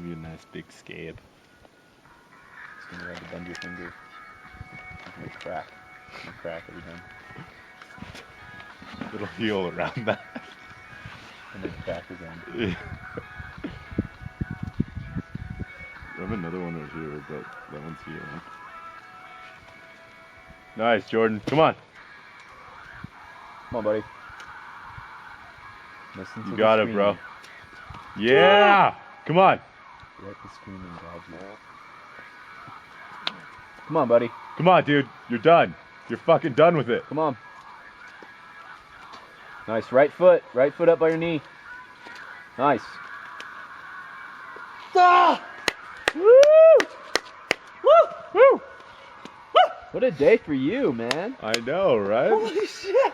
Give you a nice big scab. Just gonna rub it under your finger. It's gonna crack. It's gonna crack every time. It'll heal around that. And then crack again. Yeah. I have another one over here, but that one's healing. Nice, Jordan. Come on. Come on, buddy. Listen to You the got it, screaming. bro. Yeah! Come on. Let the screaming grab you. Come on, buddy. Come on, dude. You're done. You're fucking done with it. Come on. Nice. Right foot. Right foot up by your knee. Nice. Ah! Woo! Woo! Woo! What a day for you, man. I know, right? Holy shit.